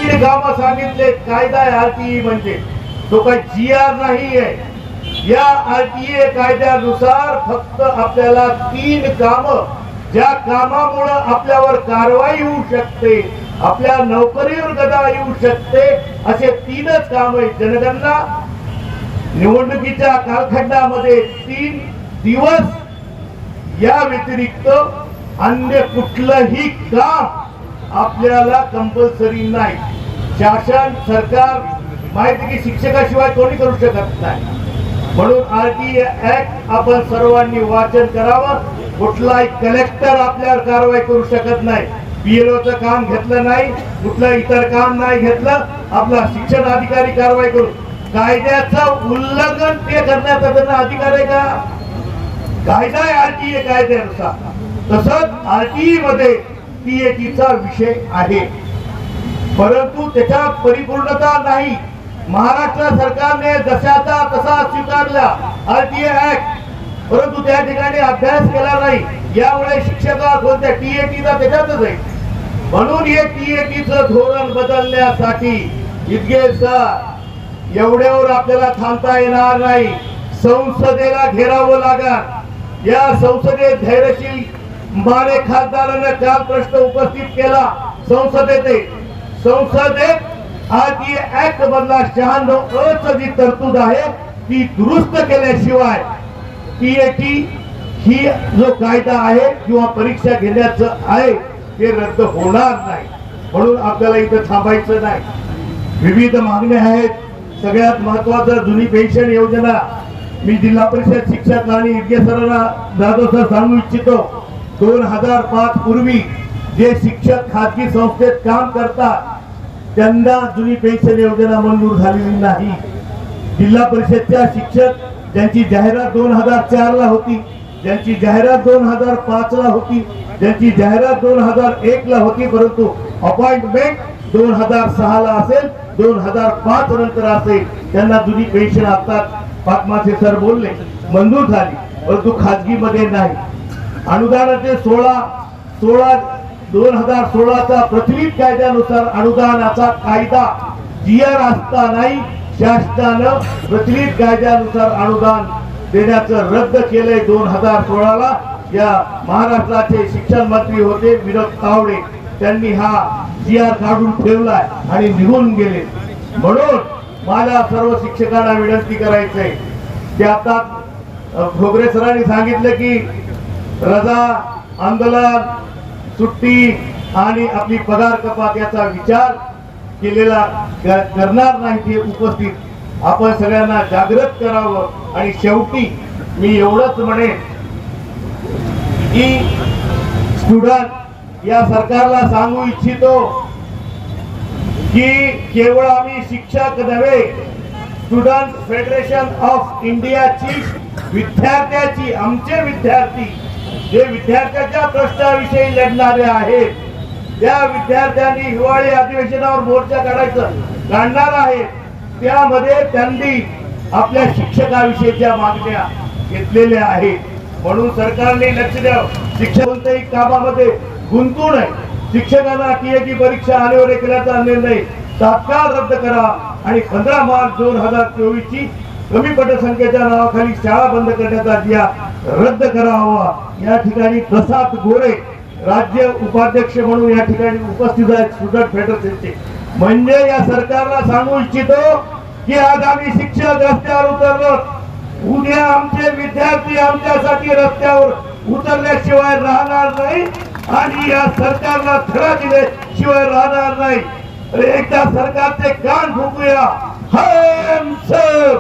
तीन काम सांगितले. कायदा आहे आरटीई म्हणजे, तो काही GR नाही आहे. या आरटीए कायद्यानुसार फक्त आपल्याला तीन काम, ज्या कामामुळे आपल्यावर कारवाई होऊ शकते, आपल्या नोकरीवर गदा येऊ शकते, असे तीनच काम आहे. जनगणना, निवडणुकीच्या कालखंडामध्ये 3 दिवस, या व्यतिरिक्त अन्य कुठलंही काम आपल्याला कंपल्सरी नाही. शासन सरकार माहिती की शिक्षकाशिवाय कोणी करू शकत नाही. म्हणून आरटीए ऍक्ट आपण सर्वांनी वाचन करावं. कुठलाही कलेक्टर आपल्यावर कारवाई करू शकत नाही. बीएलओचं काम घेतलं नाही, कुठलं इतर काम नाही घेतलं, आपला शिक्षण अधिकारी कारवाई करू. कायद्याचं उल्लंघन ते करण्याचा त्यांना अधिकार आहे का? कायदा आहे आरटीए कायद्यानुसार. तसंच आरटीई मध्ये टीएटीचा विषय आहे, परंतु त्याच्यात परिपूर्णता नाही. महाराष्ट्र सरकारने जशाचा तसा स्वीकारला आरटीए ऍक्ट, परंतु त्या ठिकाणी अभ्यास केला नाही. यामुळे शिक्षका कोणत्या टीएटीचा त्याच्यातच आहे. म्हणून हे टीएटीचं धोरण बदलण्यासाठी एवढ्यावर आपल्याला थांबता येणार नाही. संसदेला घेरावं लागणार. या संसदेत धैर्यशील माने खासदारांना काल प्रश्न उपस्थित केला संसदेत आरटीए ऍक्ट मधला 96 जी तरतूद आहे ती दुरुस्त केल्याशिवाय टीएटी ही जो कायदा आहे किंवा परीक्षा घेण्याचं आहे ते रद्द होणार नाही. म्हणून आपल्याला इथं थांबायचं नाही. विविध मागण्या आहेत. सगळ्यात महत्वाचं जुनी पेन्शन योजना. मी जिल्हा परिषद शिक्षक आणि इर्गे सरांना जाधव सर सांगू इच्छितो, 2005 पूर्वी जे शिक्षक खाजगी संस्थेत काम करतात त्यांना जुनी पेन्शन योजना मंजूर झालेली नाही. जिल्हा परिषदच्या शिक्षक ज्यांची जाहिरात 2004 ला होती, ज्यांची जाहिरात 2005 ला होती, ज्यांची जाहिरात 2001 ला होती, परंतु अपॉइंटमेंट 2006 ला असेल, 2005 नंतर असेल, त्यांना जुनी पेन्शन आता पाटमाचे सर बोलले मंजूर झाली, परंतु खाजगी मध्ये नाही. अनुदानाचे 2016चा प्रचलित कायद्यानुसार अनुदानाचा कायदा GR असतानाही शासनानं प्रचलित कायद्यानुसार अनुदान देण्याचं रद्द केलंय. 2016ला या महाराष्ट्राचे शिक्षण मंत्री होते विनोद तावडे, त्यांनी हा GR काढून ठेवलाय आणि निघून गेले. म्हणून मला सर्व शिक्षकांना विनंती करायचंय की आता भोगरे सरांनी सांगितलं की रजा, आंदोलन, सुट्टी आणि आपली पगार कपात याचा विचार केलेला करणार नाही. ते उपस्थित आपण सगळ्यांना जागृत करावं. आणि शेवटी मी एवढंच म्हणेन की स्टुडंट या सरकारला सांगू इच्छितो की केवळ आम्ही शिक्षक नव्हे, स्टुडंट फेडरेशन ऑफ इंडियाची विद्यार्थ्याची, आमचे विद्यार्थी जे विद्यार्थ्याच्या प्रश्नाविषयी लढणारे आहेत, त्या विद्यार्थ्यांनी हिवाळी अधिवेशनावर मोर्चा काढणार आहेत. त्यामध्ये त्यांनी आपल्या शिक्षकाविषयीच्या मागण्या घेतलेल्या आहेत. म्हणून सरकारने लक्ष द्यावं. शिक्षक कोणत्याही कामामध्ये गुंतू नये. शिक्षकांना टीएटी परीक्षा अनिवार्य केल्याचा निर्णय तात्काळ रद्द करा आणि 15 मार्च 2024 ची कमी पटसंख्येच्या नावाखाली शाळा बंद करण्याचा GR रद्द करावा. या ठिकाणी प्रसाद गोरे राज्य उपाध्यक्ष म्हणून या ठिकाणी उपस्थित आहेत स्टुडंट फेडरेशनचे. म्हणजे या सरकारला सांगू इच्छितो की आगामी शिक्षक रस्त्यावर उतरलो, उद्या आमचे विद्यार्थी आमच्यासाठी रस्त्यावर उतरल्याशिवाय राहणार नाही आणि या सरकारला धडा दिल्याशिवाय राहणार नाही. एकदा सरकारचे कान फुकूया. हम सब